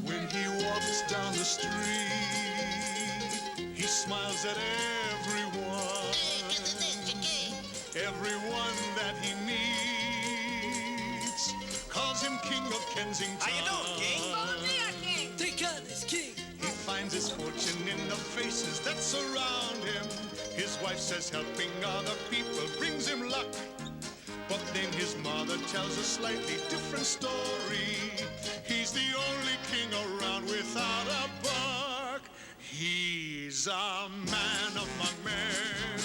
When he walks down the street, he smiles at everyone. Everyone that he meets calls him King of Kensington. How you doing, King? King. Thank goodness, King. He finds his fortune in the faces that surround him. His wife says helping other people brings him luck. But then his mother tells a slightly different story. He's the only king around without a buck. He's a man among men,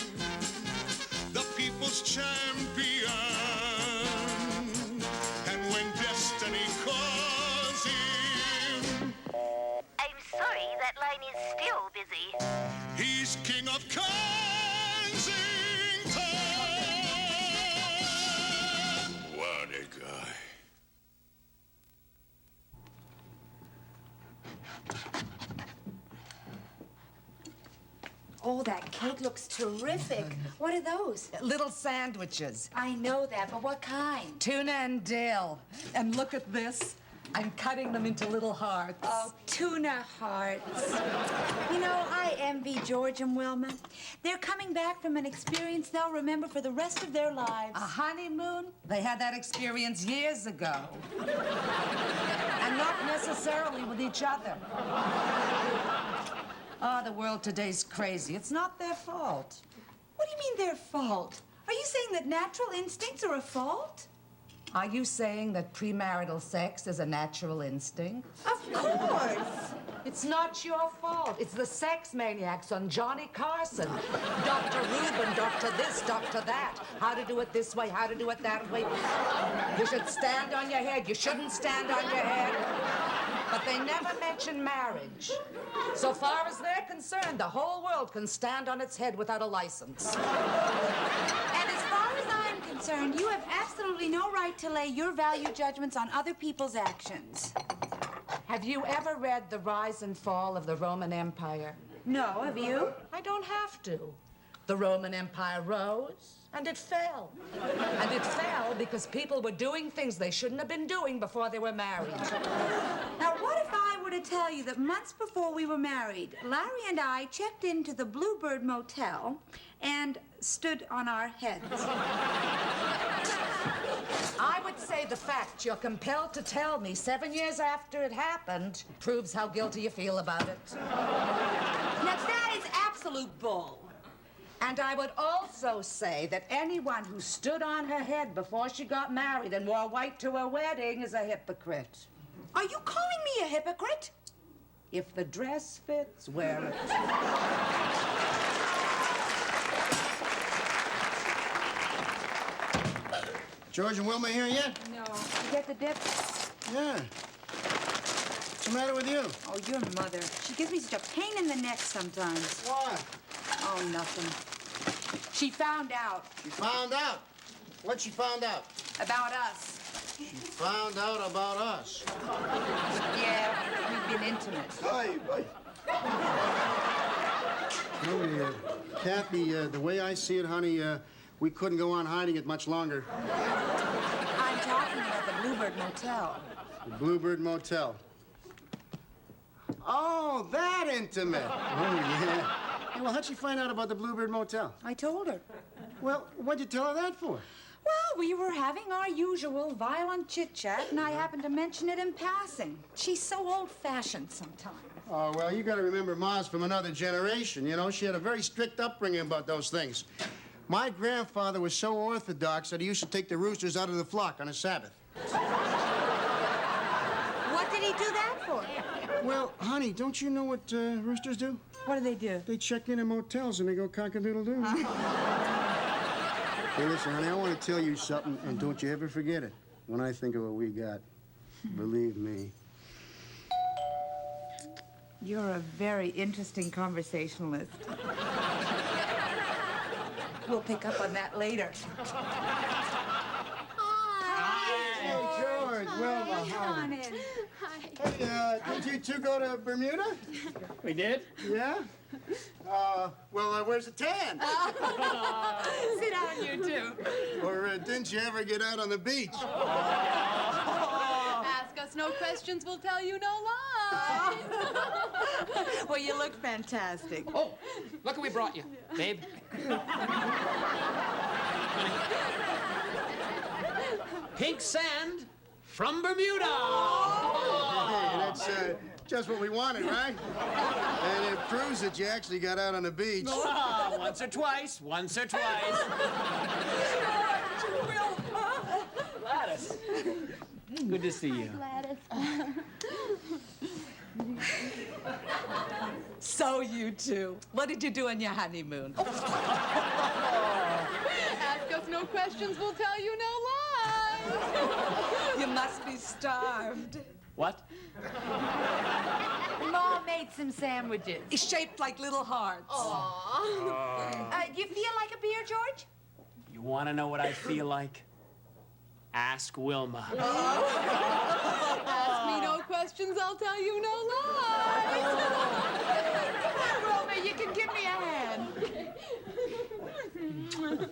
the people's champion. And when destiny calls him, I'm sorry, that line is still busy. he's king of Kensington. What a guy. Oh, that cake looks terrific. What are those? Little sandwiches. I know that, but what kind? Tuna and dill. And look at this. I'm cutting them into little hearts. Oh, tuna hearts. You know, I envy George and Wilma. They're coming back from an experience they'll remember for the rest of their lives. A honeymoon? They had that experience years ago. And not necessarily with each other. Oh, the world today's crazy. It's not their fault. What do you mean their fault? Are you saying that natural instincts are a fault? Are you saying that premarital sex is a natural instinct? Of course. It's not your fault. It's the sex maniacs on Johnny Carson. Dr. Rubin, Dr. this, Dr. that. How to do it this way, how to do it that way. You should stand on your head. You shouldn't stand on your head. But they never mention marriage. So far as they're concerned, the whole world can stand on its head without a license. And as far as I'm concerned, you have absolutely no right to lay your value judgments on other people's actions. Have you ever read The Rise and Fall of the Roman Empire? No, have you? I don't have to. The Roman Empire rose and it fell. And it fell because people were doing things they shouldn't have been doing before they were married. Now, what if I were to tell you that months before we were married, Larry and I checked into the Bluebird Motel and stood on our heads? I would say the fact you're compelled to tell me 7 years after it happened proves how guilty you feel about it. Now, that is absolute bull. And I would also say that anyone who stood on her head before she got married and wore white to her wedding is a hypocrite. Are you calling me a hypocrite? If the dress fits, wear it. George and Wilma here yet? No. You get the dip? Yeah. What's the matter with you? Oh, your mother. She gives me such a pain in the neck sometimes. Why? Oh, nothing. She found out. She found out. What she found out? About us. She found out about us. Yeah, we've been intimate. Hey, Kathy, the way I see it, honey, we couldn't go on hiding it much longer. I'm talking about the Bluebird Motel. The Bluebird Motel. Oh, that intimate. Oh, yeah. Hey, well, how'd she find out about the Bluebird Motel? I told her. Well, what'd you tell her that for? Well, we were having our usual violent chit-chat, and I happened to mention it in passing. She's so old-fashioned sometimes. Oh, well, you gotta remember Ma's from another generation. You know, she had a very strict upbringing about those things. My grandfather was so orthodox that he used to take the roosters out of the flock on a Sabbath. What did he do that for? Well, honey, don't you know what roosters do? What do they do? They check in motels and they go cock-a-doodle-doo. Hey, listen, honey, I want to tell you something, and don't you ever forget it. When I think of what we got, believe me. You're a very interesting conversationalist. We'll pick up on that later. Hey, George, Wilma, Honey. Hey, did you two go to Bermuda? We did? Yeah? Well, where's the tan? Sit down, you two. Or didn't you ever get out on the beach? Ask us no questions, we'll tell you no lies. Well, you look fantastic. Oh, look what we brought you, babe. Pink sand from Bermuda. Hey, that's just what we wanted, right? And it proves that you actually got out on the beach. Ah, once or twice. Gladys. Good to see you. So you two. What did you do on your honeymoon? Ask us no questions, we'll tell you no lies. You must be starved. What? Ma made some sandwiches. It's shaped like little hearts. Do you feel like a beer, George? You want to know what I feel like? Ask Wilma. Ask me no questions, I'll tell you no lies. Come on, Roma, you can give me a hand. Wilma,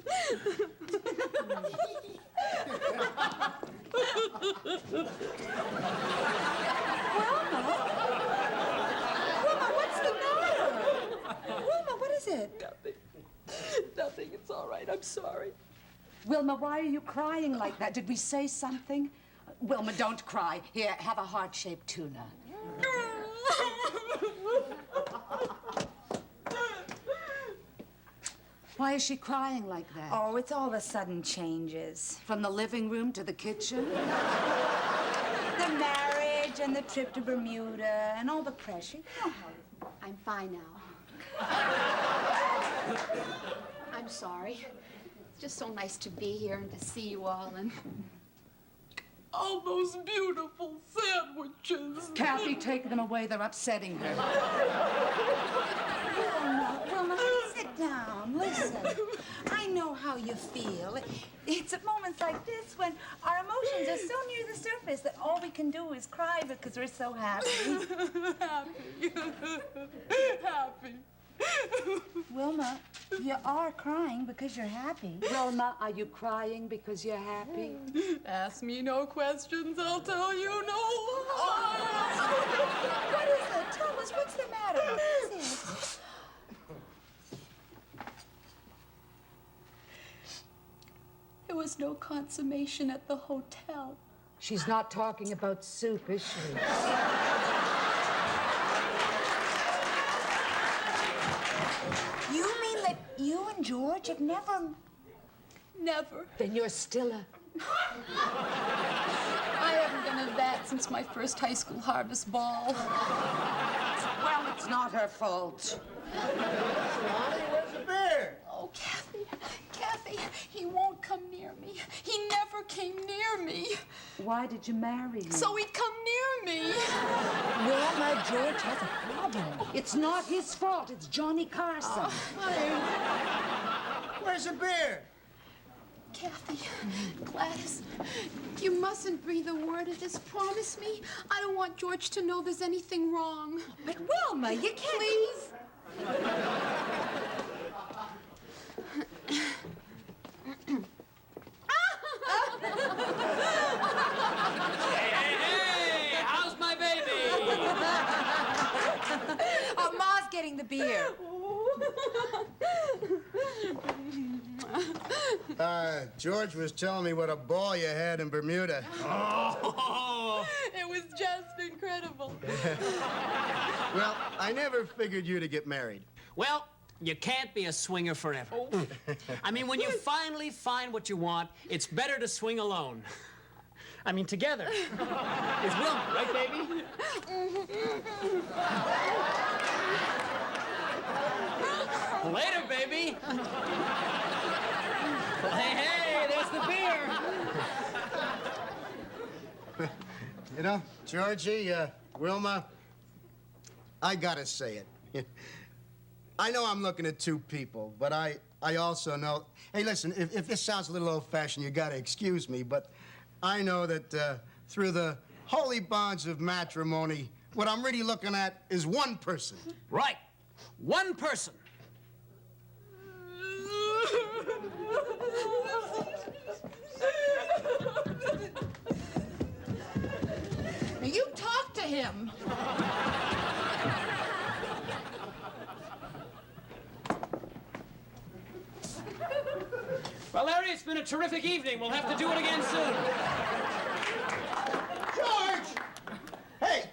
what's the matter? Wilma, what is it? Nothing. It's all right. I'm sorry. Wilma, why are you crying like that? Did we say something? Wilma, don't cry. Here, have a heart-shaped tuna. Why is she crying like that? Oh, it's all the sudden changes. From the living room to the kitchen? The marriage and the trip to Bermuda and all the pressure. You know how it is. I'm fine now. I'm sorry. It's just so nice to be here and to see you all and... All those beautiful sandwiches. Kathy, take them away. They're upsetting her. Wilma, sit down. Listen. I know how you feel. It's at moments like this when our emotions are so near the surface that all we can do is cry because we're so happy. Happy. Wilma, you are crying because you're happy. Wilma, are you crying because you're happy? Ask me no questions, I'll tell you no lies. What is it? Tell us, what's the matter? What is it? There was no consummation at the hotel. She's not talking about soup, is she? You mean that you and George have never... Never. Then you're still a... I haven't been a vet since my first high school harvest ball. Well, it's not her fault. Molly, where's the beer? Oh, Kathy, he won't come near me. He never came near me. Why did you marry him? So he'd come near me. Wilma, George has a problem. It's not his fault. It's Johnny Carson. Where's the beer? Kathy, Gladys, you mustn't breathe a word of this. Promise me. I don't want George to know there's anything wrong. But Wilma, you can't... Please? Hey, how's my baby? Ma's getting the beer. George was telling me what a ball you had in Bermuda. Oh. It was just incredible. Well, I never figured you to get married. Well, you can't be a swinger forever. I mean, when you finally find what you want, it's better to swing alone. I mean, together. With Wilma, right, baby? Later, baby. Hey, there's the beer. You know, Georgie, Wilma, I gotta say it. I know I'm looking at two people, but I also know... Hey, listen, if this sounds a little old-fashioned, you gotta excuse me, but I know that through the holy bonds of matrimony, what I'm really looking at is one person. Right. One person. Well, Larry, it's been a terrific evening. We'll have to do it again soon. George! Hey!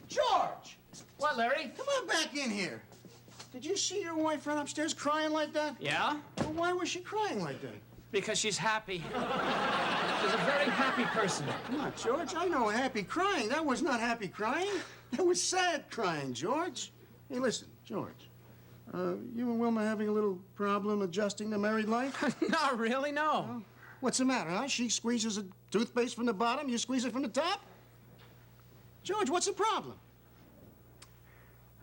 George! What, Larry? Come on back in here. Did you see your wife run upstairs crying like that? Yeah? Well, why was she crying like that? Because she's happy. She's a very happy person. Come on, George. I know happy crying. That was not happy crying. That was sad crying, George. Hey, listen, George. You and Wilma having a little problem adjusting to married life? Not really, no. Well, what's the matter, huh? She squeezes a toothpaste from the bottom, you squeeze it from the top? George, what's the problem?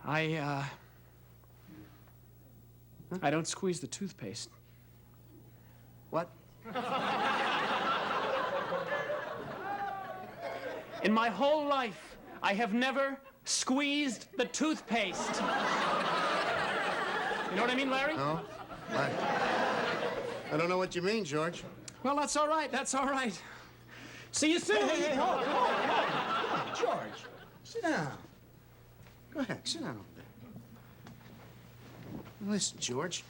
I don't squeeze the toothpaste. What? In my whole life, I have never squeezed the toothpaste. You know what I mean, Larry? No. I don't know what you mean, George. Well, that's all right. That's all right. See you soon. Hey, hold on. George, sit down. Go ahead, sit down over there. Listen, George,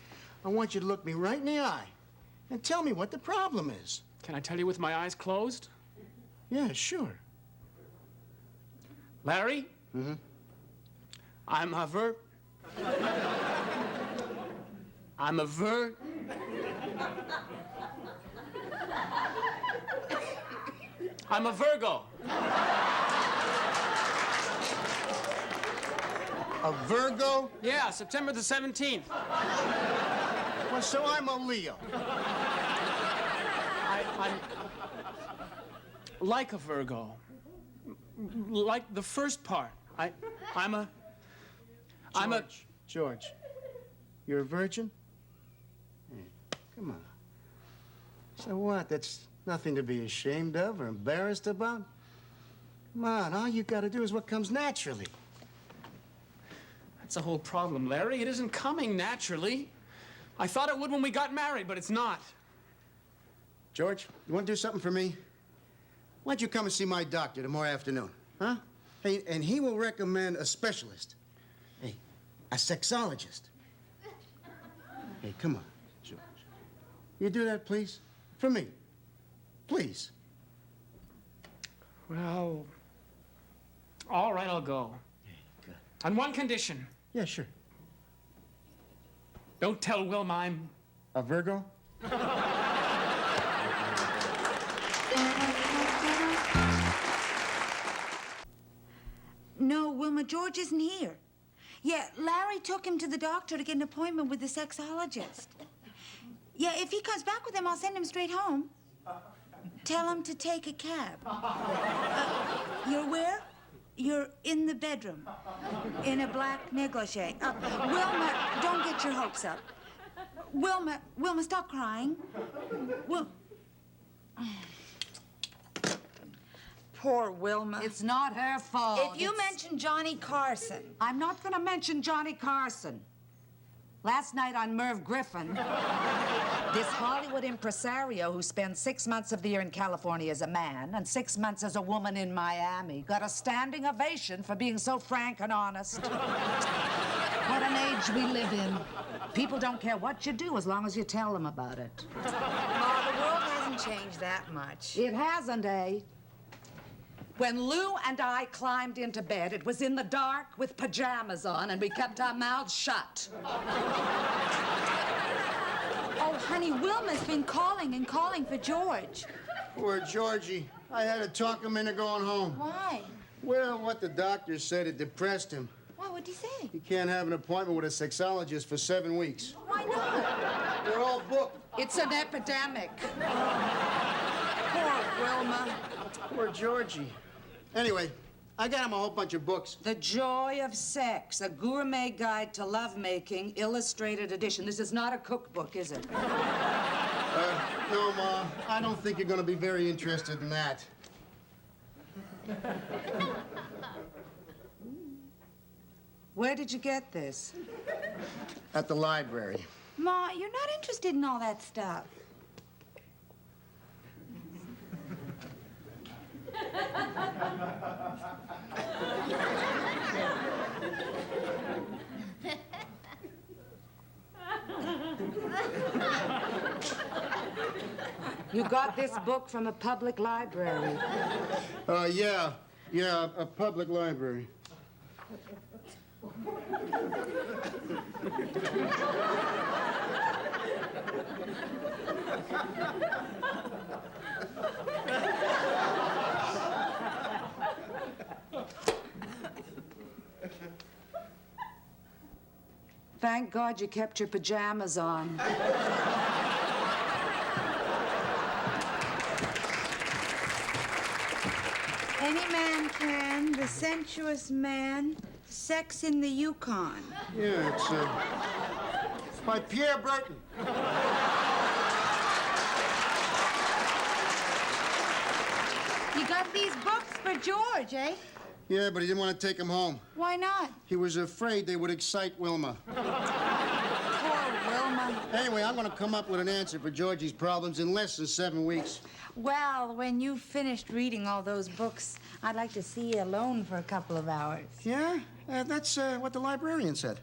I want you to look me right in the eye and tell me what the problem is. Can I tell you with my eyes closed? Yeah, sure. Larry? Mm-hmm. I'm a Virgo. A Virgo? Yeah, September the 17th. Well, so I'm a Leo. I'm like a Virgo. Like the first part. George, you're a virgin? Hey, come on. So what? That's nothing to be ashamed of or embarrassed about? Come on, all you gotta do is what comes naturally. That's the whole problem, Larry. It isn't coming naturally. I thought it would when we got married, but it's not. George, you want to do something for me? Why don't you come and see my doctor tomorrow afternoon, huh? Hey, and he will recommend a specialist. Hey, a sexologist. Hey, come on, George. You do that, please? For me. Please. Well, all right, I'll go. Good. On one condition. Yeah, sure. Don't tell Wilma I'm... A Virgo? No, Wilma, George isn't here. Yeah, Larry took him to the doctor to get an appointment with the sexologist. Yeah, if he comes back with him, I'll send him straight home. Tell him to take a cab. You're where? You're in the bedroom. In a black negligee. Wilma, don't get your hopes up. Wilma, stop crying. Poor Wilma. It's not her fault. If you mention Johnny Carson... I'm not going to mention Johnny Carson. Last night on Merv Griffin, this Hollywood impresario who spends 6 months of the year in California as a man and 6 months as a woman in Miami got a standing ovation for being so frank and honest. What an age we live in. People don't care what you do as long as you tell them about it. Ma, the world hasn't changed that much. It hasn't, eh? When Lou and I climbed into bed, it was in the dark with pajamas on, and we kept our mouths shut. Oh, honey, Wilma's been calling and calling for George. Poor Georgie. I had to talk him into going home. Why? Well, what the doctor said, it depressed him. Why, what'd he say? He can't have an appointment with a sexologist for 7 weeks. Why not? They're all booked. It's an epidemic. Poor Wilma. Poor Georgie. Anyway, I got him a whole bunch of books. The Joy of Sex, a gourmet guide to lovemaking, illustrated edition. This is not a cookbook, is it? No, Ma. I don't think you're going to be very interested in that. Where did you get this? At the library. Ma, you're not interested in all that stuff. You got this book from a public library. Yeah, a public library. Thank God you kept your pajamas on. Any Man Can, The Sensuous Man, Sex in the Yukon. Yeah, it's by Pierre Burton. You got these books for George, eh? Yeah, but he didn't want to take them home. Why not? He was afraid they would excite Wilma. Poor Wilma. Anyway, I'm going to come up with an answer for Georgie's problems in less than 7 weeks. Well, when you've finished reading all those books, I'd like to see you alone for a couple of hours. Yeah? That's what the librarian said.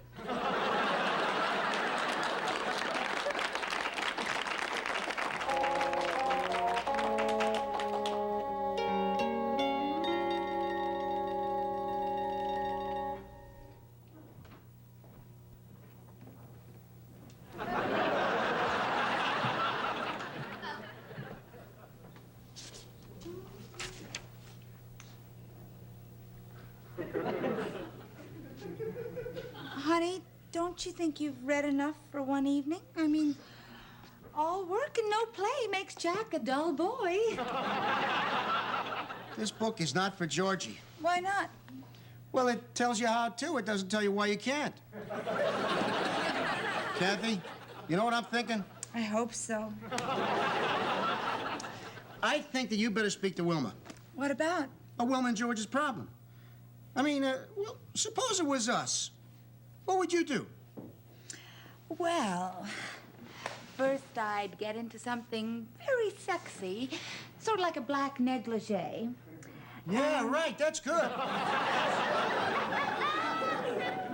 Honey, don't you think you've read enough for one evening? I mean, all work and no play makes Jack a dull boy. This book is not for Georgie. Why not? Well, it tells you how to. It doesn't tell you why you can't. Kathy, you know what I'm thinking? I hope so. I think that you better speak to Wilma. What about? Wilma and George's problem. I mean, well, suppose it was us. What would you do? Well, first I'd get into something very sexy, sort of like a black negligee. Yeah, right. That's good.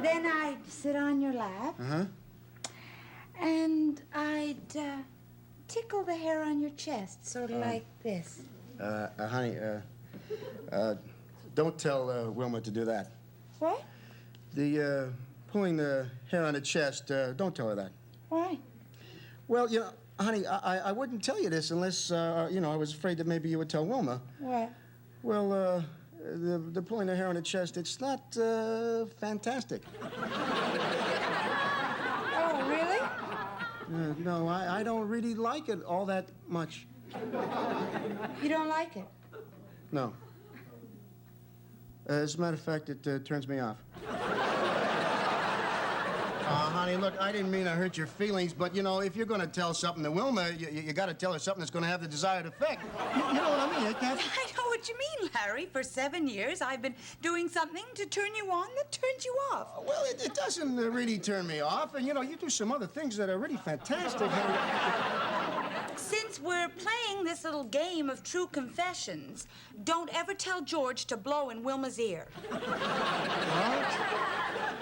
Then I'd sit on your lap. Uh-huh. And I'd tickle the hair on your chest, sort of like this. Honey, don't tell Wilma to do that. What? The, pulling the hair on the chest, don't tell her that. Why? Well, you know, honey, I wouldn't tell you this unless, you know, I was afraid that maybe you would tell Wilma. What? Well, the pulling the hair on the chest, it's not, fantastic. Oh, really? No, I don't really like it all that much. You don't like it? No. As a matter of fact, it turns me off. Honey, look, I didn't mean to hurt your feelings, but, you know, if you're going to tell something to Wilma, you got to tell her something that's going to have the desired effect. You know what I mean, Kathy? I know what you mean, Larry. For 7 years, I've been doing something to turn you on that turns you off. Well, it doesn't really turn me off. And, you know, you do some other things that are really fantastic. Since we're playing this little game of true confessions, don't ever tell George to blow in Wilma's ear. What?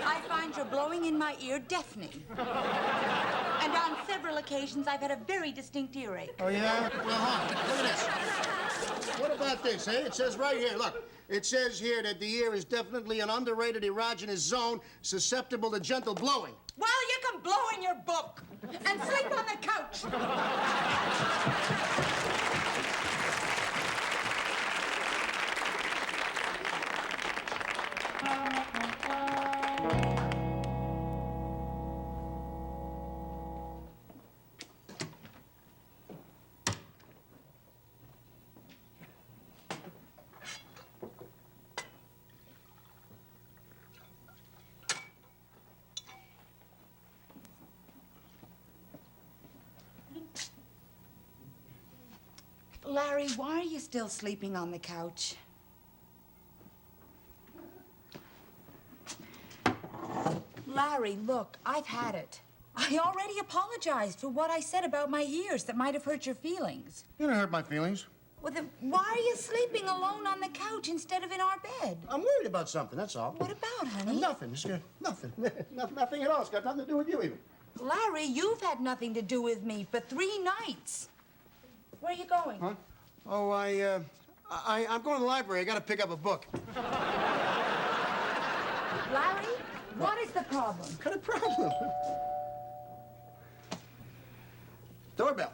I find your blowing in my ear deafening. And on several occasions, I've had a very distinct earache. Oh, yeah? Well, look at this. What about this, eh? It says right here, look. It says here that the ear is definitely an underrated erogenous zone susceptible to gentle blowing. Well, you can blow in your book and sleep on the couch. Larry, why are you still sleeping on the couch? Larry, look, I've had it. I already apologized for what I said about my ears that might have hurt your feelings. You don't hurt my feelings. Well, then why are you sleeping alone on the couch instead of in our bed? I'm worried about something, that's all. What about, honey? Nothing. It's, nothing. Nothing at all. It's got nothing to do with you, even. Larry, you've had nothing to do with me for 3 nights. Where are you going? Huh? Oh, I'm going to the library. I got to pick up a book. Larry, what is the problem? What kind of problem? Doorbell.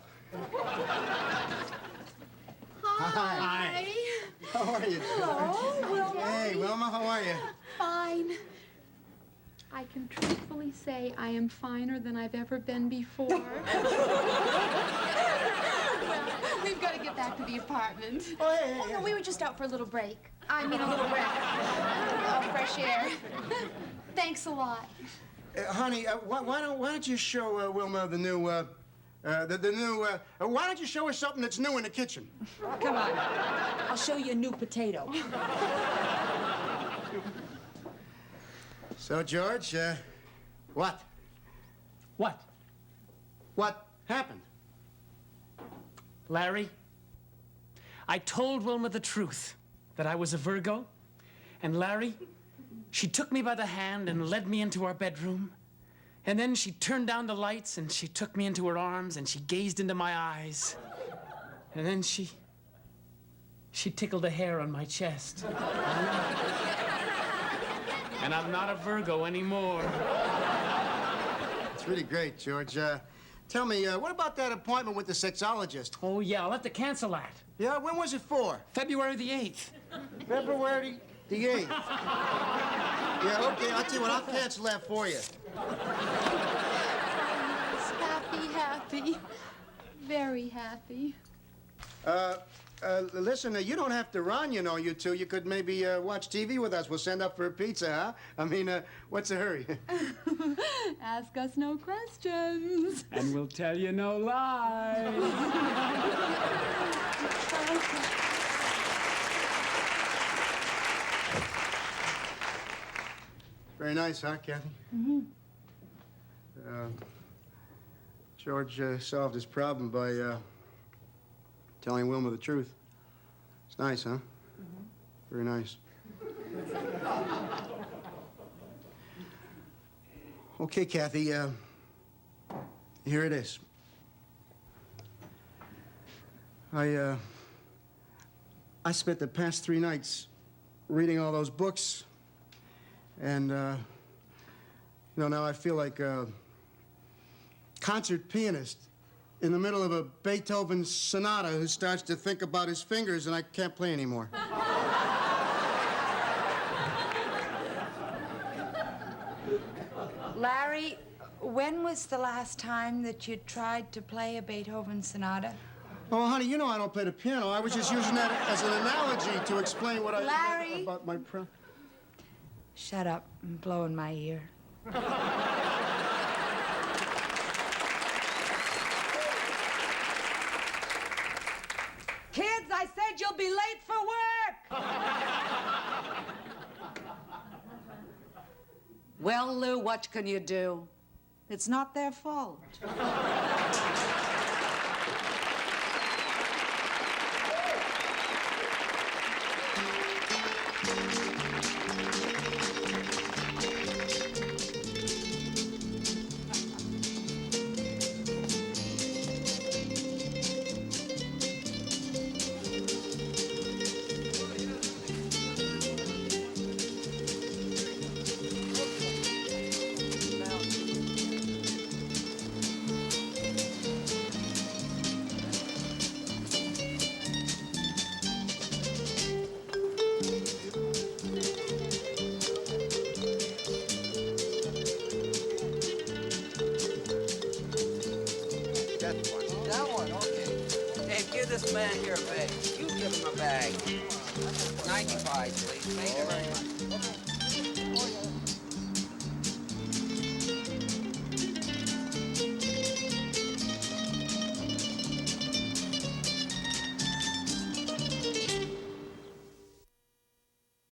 Hi. How are you? Hello, Wilma. Hey, Wilma, how are you? Fine. I can truthfully say I am finer than I've ever been before. Well, we've got to get back to the apartment. Oh, hey, No, we were just out for a little break. I mean, a little breath of fresh air. Thanks a lot. Honey, why don't you show Wilma the new, why don't you show her something that's new in the kitchen? Come on. I'll show you a new potato. So, George, what? What? What happened? Larry, I told Wilma the truth, that I was a Virgo. And Larry, she took me by the hand and led me into our bedroom. And then she turned down the lights and she took me into her arms and she gazed into my eyes. And then she tickled a hair on my chest. And I'm not a Virgo anymore. It's really great, George. Tell me, what about that appointment with the sexologist? Oh, yeah, I'll have to cancel that. Yeah, when was it for? February the 8th. February the 8th. Yeah, okay, I'll tell you what, I'll cancel that for you. Happy. Very happy. Listen, you don't have to run, you know, you two. You could maybe watch TV with us. We'll send up for a pizza, huh? I mean, what's the hurry? Ask us no questions. And we'll tell you no lies. Very nice, huh, Kathy? Mm-hmm. George solved his problem by telling Wilma the truth. It's nice, huh? Mm-hmm. Very nice. Okay, Kathy, here it is. I spent the past 3 nights reading all those books, and, now I feel like a concert pianist in the middle of a Beethoven sonata who starts to think about his fingers, and I can't play anymore. Larry, when was the last time that you tried to play a Beethoven sonata? Oh, honey, you know I don't play the piano. I was just using that as an analogy to explain what Larry? about my Shut up. I'm blowing my ear. Kids, I said you'll be late for work! Well, Lou, what can you do? It's not their fault. That one, okay. Hey, give this man here a bag. You give him a bag. 95, please. Thank you very much.